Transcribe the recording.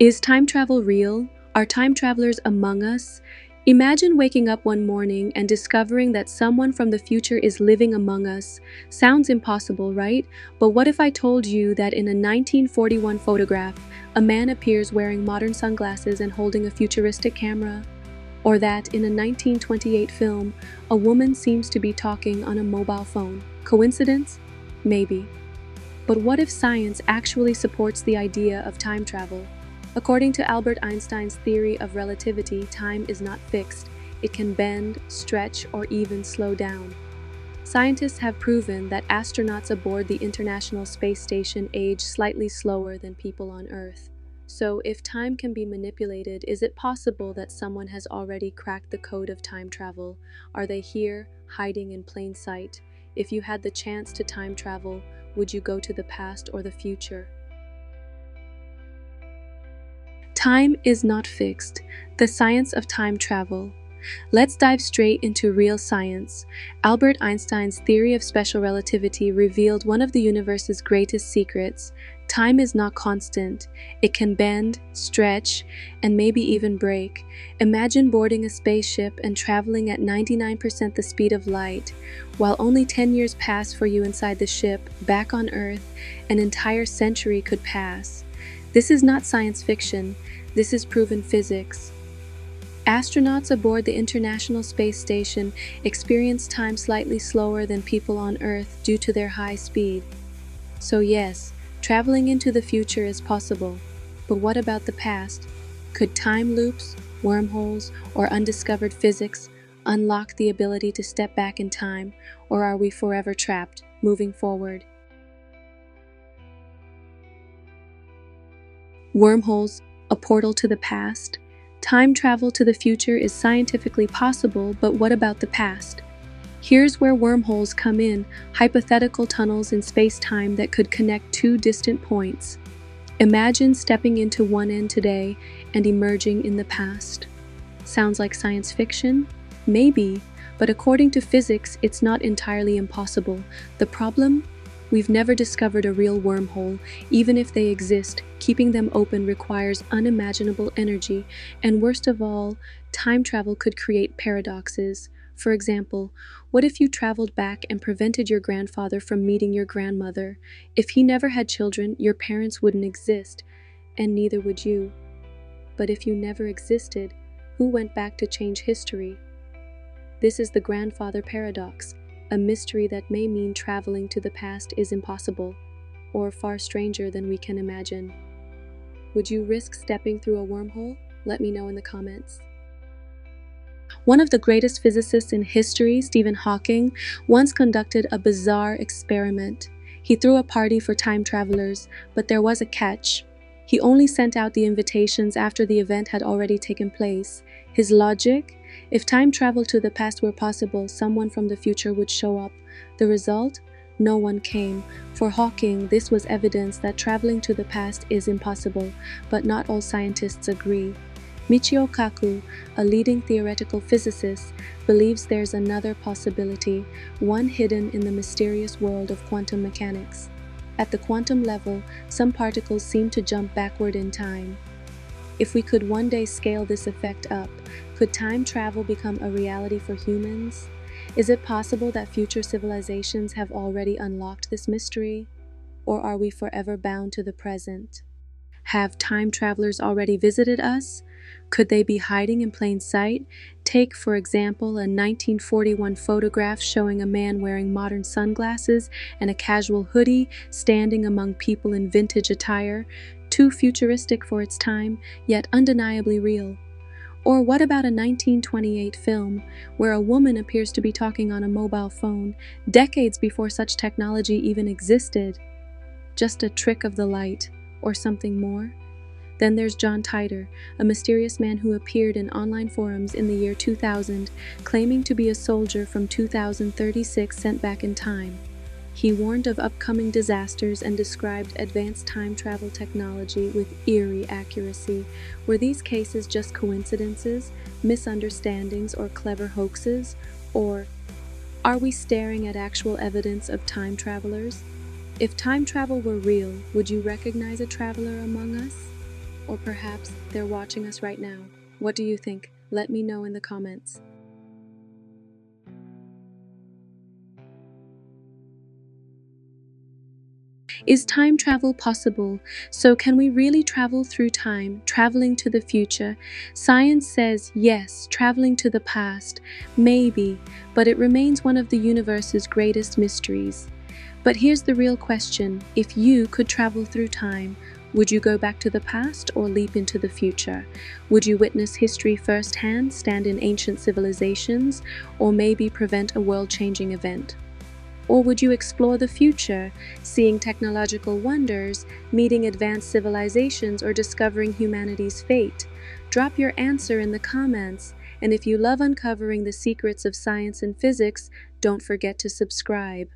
Is time travel real? Are time travelers among us? Imagine waking up one morning and discovering that someone from the future is living among us. Sounds impossible, right? But what if I told you that in a 1941 photograph, a man appears wearing modern sunglasses and holding a futuristic camera? Or that in a 1928 film, a woman seems to be talking on a mobile phone? Coincidence? Maybe. But what if science actually supports the idea of time travel? According to Albert Einstein's theory of relativity, time is not fixed. It can bend, stretch, or even slow down. Scientists have proven that astronauts aboard the International Space Station age slightly slower than people on Earth. So, if time can be manipulated, is it possible that someone has already cracked the code of time travel? Are they here, hiding in plain sight? If you had the chance to time travel, would you go to the past or the future? Time is not fixed. The science of time travel. Let's dive straight into real science. Albert Einstein's theory of special relativity revealed one of the universe's greatest secrets. Time is not constant. It can bend, stretch, and maybe even break. Imagine boarding a spaceship and traveling at 99% the speed of light. While only 10 years pass for you inside the ship, back on Earth, an entire century could pass. This is not science fiction. This is proven physics. Astronauts aboard the International Space Station experience time slightly slower than people on Earth due to their high speed. So yes, traveling into the future is possible. But what about the past? Could time loops, wormholes, or undiscovered physics unlock the ability to step back in time, or are we forever trapped, moving forward? Wormholes, a portal to the past. Time travel to the future is scientifically possible, but what about the past? Here's where wormholes come in, hypothetical tunnels in space-time that could connect two distant points. Imagine stepping into one end today and emerging in the past. Sounds like science fiction? Maybe, but according to physics, it's not entirely impossible. The problem? We've never discovered a real wormhole. Even if they exist, keeping them open requires unimaginable energy, and worst of all, time travel could create paradoxes. For example, what if you traveled back and prevented your grandfather from meeting your grandmother? If he never had children, your parents wouldn't exist, and neither would you. But if you never existed, who went back to change history? This is the grandfather paradox. A mystery that may mean traveling to the past is impossible, or far stranger than we can imagine. Would you risk stepping through a wormhole? Let me know in the comments. One of the greatest physicists in history, Stephen Hawking, once conducted a bizarre experiment. He threw a party for time travelers, but there was a catch. He only sent out the invitations after the event had already taken place. His logic? If time travel to the past were possible, someone from the future would show up. The result? No one came. For Hawking, this was evidence that traveling to the past is impossible, but not all scientists agree. Michio Kaku, a leading theoretical physicist, believes there's another possibility, one hidden in the mysterious world of quantum mechanics. At the quantum level, some particles seem to jump backward in time. If we could one day scale this effect up, could time travel become a reality for humans? Is it possible that future civilizations have already unlocked this mystery? Or are we forever bound to the present? Have time travelers already visited us? Could they be hiding in plain sight? Take, for example, a 1941 photograph showing a man wearing modern sunglasses and a casual hoodie standing among people in vintage attire, too futuristic for its time, yet undeniably real. Or what about a 1928 film where a woman appears to be talking on a mobile phone, decades before such technology even existed? Just a trick of the light, or something more? Then there's John Titor, a mysterious man who appeared in online forums in the year 2000, claiming to be a soldier from 2036 sent back in time. He warned of upcoming disasters and described advanced time travel technology with eerie accuracy. Were these cases just coincidences, misunderstandings, or clever hoaxes? Or are we staring at actual evidence of time travelers? If time travel were real, would you recognize a traveler among us? Or perhaps they're watching us right now. What do you think? Let me know in the comments. Is time travel possible? So, can we really travel through time, traveling to the future? Science says yes, traveling to the past, maybe, but it remains one of the universe's greatest mysteries. But here's the real question: if you could travel through time, would you go back to the past or leap into the future? Would you witness history firsthand, stand in ancient civilizations, or maybe prevent a world changing event? Or would you explore the future, seeing technological wonders, meeting advanced civilizations, or discovering humanity's fate? Drop your answer in the comments, and if you love uncovering the secrets of science and physics, don't forget to subscribe.